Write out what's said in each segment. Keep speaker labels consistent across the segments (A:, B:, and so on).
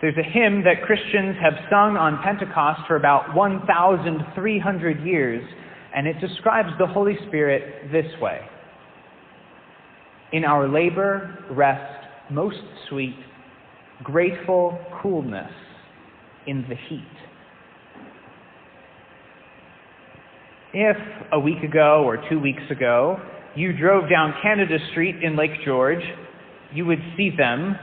A: There's a hymn that Christians have sung on Pentecost for about 1,300 years, and it describes the Holy Spirit this way. In our labor, rest most sweet, grateful coolness in the heat. If a week ago or 2 weeks ago you drove down Canada Street in Lake George, you would see them,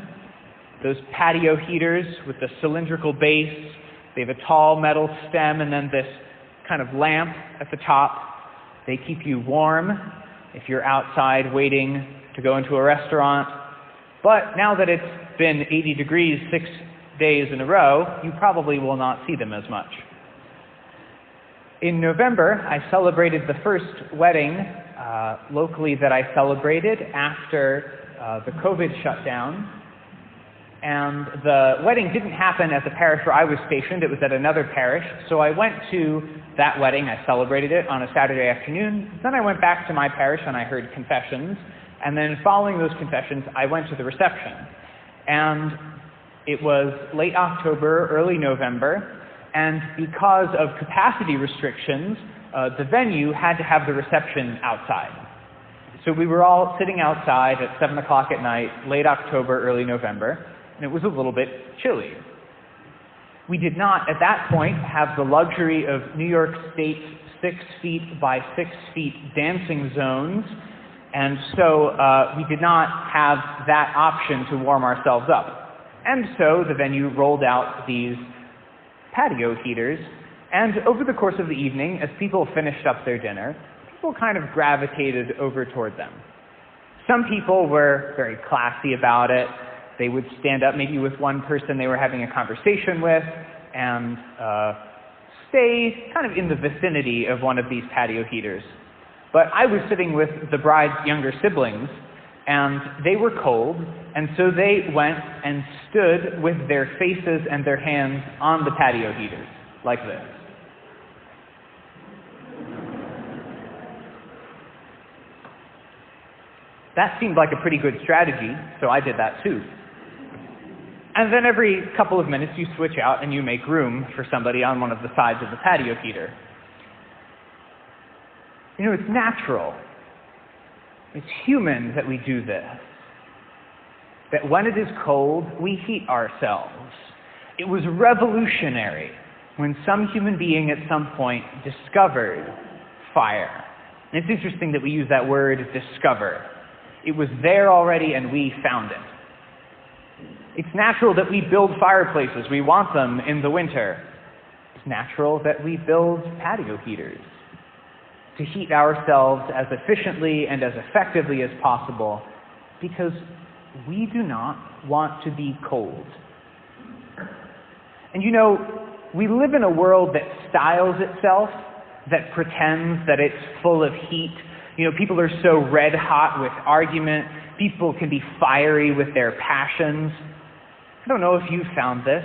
A: those patio heaters with the cylindrical base. They have a tall metal stem and then this kind of lamp at the top. They keep you warm if you're outside waiting to go into a restaurant. But now that it's been 80 degrees 6 days in a row, you probably will not see them as much. In November, I celebrated the first wedding locally that I celebrated after the COVID shutdown. And the wedding didn't happen at the parish where I was stationed. It was at another parish. So I went to that wedding. I celebrated it on a Saturday afternoon. Then I went back to my parish and I heard confessions. And then following those confessions, I went to the reception. And it was late October, early November. And because of capacity restrictions, the venue had to have the reception outside. So we were all sitting outside at 7 o'clock at night, late October, early November, and it was a little bit chilly. We did not, at that point, have the luxury of New York State's 6 feet by 6 feet dancing zones, and so we did not have that option to warm ourselves up. And so the venue rolled out these patio heaters, and over the course of the evening, as people finished up their dinner, people kind of gravitated over toward them. Some people were very classy about it. They would stand up maybe with one person they were having a conversation with and stay kind of in the vicinity of one of these patio heaters. But I was sitting with the bride's younger siblings, and they were cold, and so they went and stood with their faces and their hands on the patio heaters, like this. That seemed like a pretty good strategy, so I did that too. And then every couple of minutes you switch out and you make room for somebody on one of the sides of the patio heater. You know, it's natural. It's human that we do this. That when it is cold, we heat ourselves. It was revolutionary when some human being at some point discovered fire. And it's interesting that we use that word, discover. It was there already and we found it. It's natural that we build fireplaces. We want them in the winter. It's natural that we build patio heaters to heat ourselves as efficiently and as effectively as possible, because we do not want to be cold. And you know, we live in a world that styles itself, that pretends that it's full of heat. You know, people are so red hot with argument. People can be fiery with their passions. I don't know if you found this.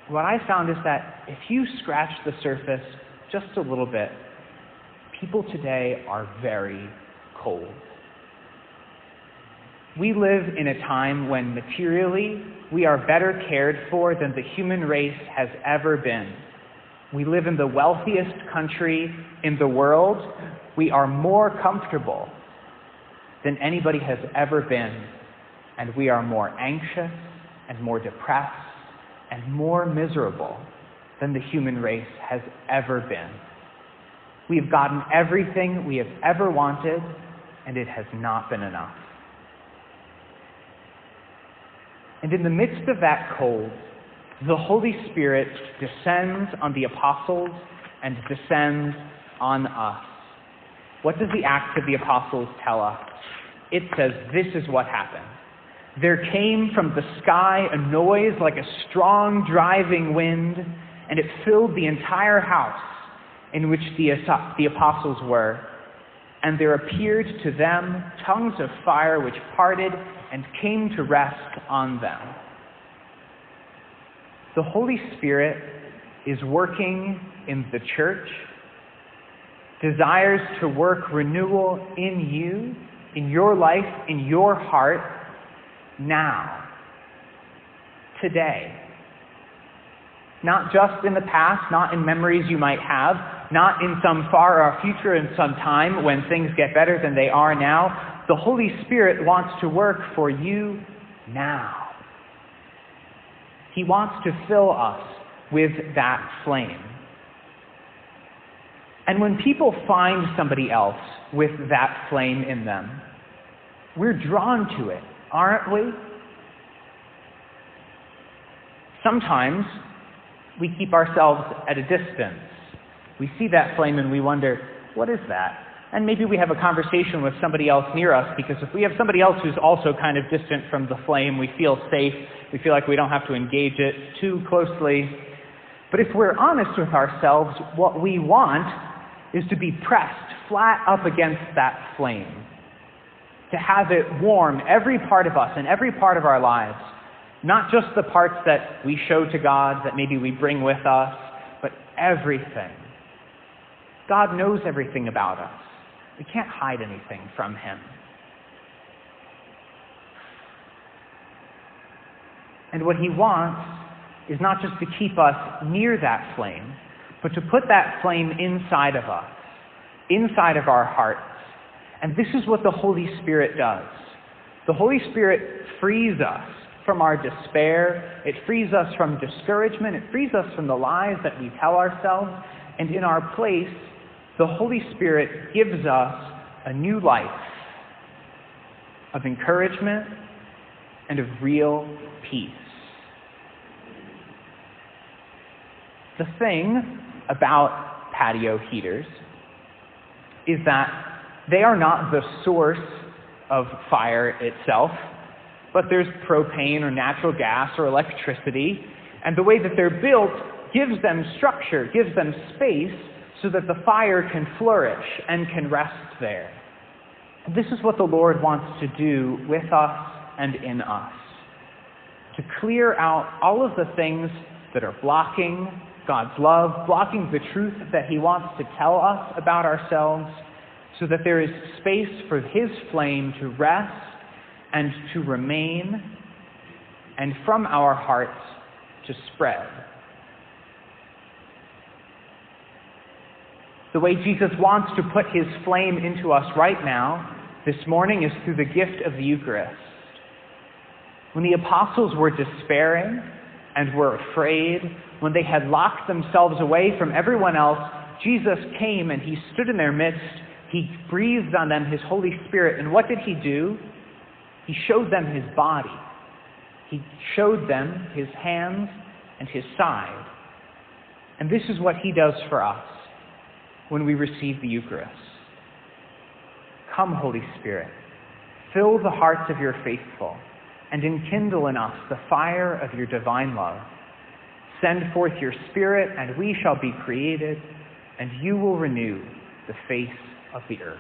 A: What I found is that if you scratch the surface just a little bit, people today are very cold. We live in a time when materially we are better cared for than the human race has ever been. We live in the wealthiest country in the world. We are more comfortable than anybody has ever been. And we are more anxious and more depressed and more miserable than the human race has ever been. We have gotten everything we have ever wanted, and it has not been enough. And in the midst of that cold, the Holy Spirit descends on the apostles and descends on us. What does the Acts of the Apostles tell us? It says this is what happened. There came from the sky a noise like a strong driving wind, and it filled the entire house in which the apostles were. And there appeared to them tongues of fire which parted and came to rest on them. The Holy Spirit is working in the church, desires to work renewal in you, in your life, in your heart, now, today. not just in the past, not in memories you might have, not in some far future in some time when things get better than they are now. The Holy Spirit wants to work for you now. He wants to fill us with that flame. And when people find somebody else with that flame in them, we're drawn to it, aren't we? Sometimes we keep ourselves at a distance. We see that flame and we wonder, what is that? And maybe we have a conversation with somebody else near us, because if we have somebody else who's also kind of distant from the flame, we feel safe. We feel like we don't have to engage it too closely. But if we're honest with ourselves, what we want is to be pressed flat up against that flame, to have it warm every part of us and every part of our lives, not just the parts that we show to God, that maybe we bring with us, but everything. God knows everything about us. We can't hide anything from Him. And what He wants is not just to keep us near that flame, but to put that flame inside of us, inside of our hearts. And this is what the Holy Spirit does. The Holy Spirit frees us from our despair. It frees us from discouragement. It frees us from the lies that we tell ourselves. And in our place, the Holy Spirit gives us a new life of encouragement and of real peace. The thing about patio heaters is that they are not the source of fire itself, but there's propane or natural gas or electricity, and the way that they're built gives them structure, gives them space, so that the fire can flourish and can rest there. This is what the Lord wants to do with us and in us, to clear out all of the things that are blocking God's love, blocking the truth that He wants to tell us about ourselves, so that there is space for His flame to rest and to remain, and from our hearts to spread. The way Jesus wants to put His flame into us right now, this morning, is through the gift of the Eucharist. When the apostles were despairing and were afraid, when they had locked themselves away from everyone else, Jesus came and He stood in their midst. He breathed on them His Holy Spirit. And what did He do? He showed them His body. He showed them His hands and His side. And this is what He does for us when we receive the Eucharist. Come, Holy Spirit, fill the hearts of your faithful, and enkindle in us the fire of your divine love. Send forth your Spirit, and we shall be created, and you will renew the face of the earth.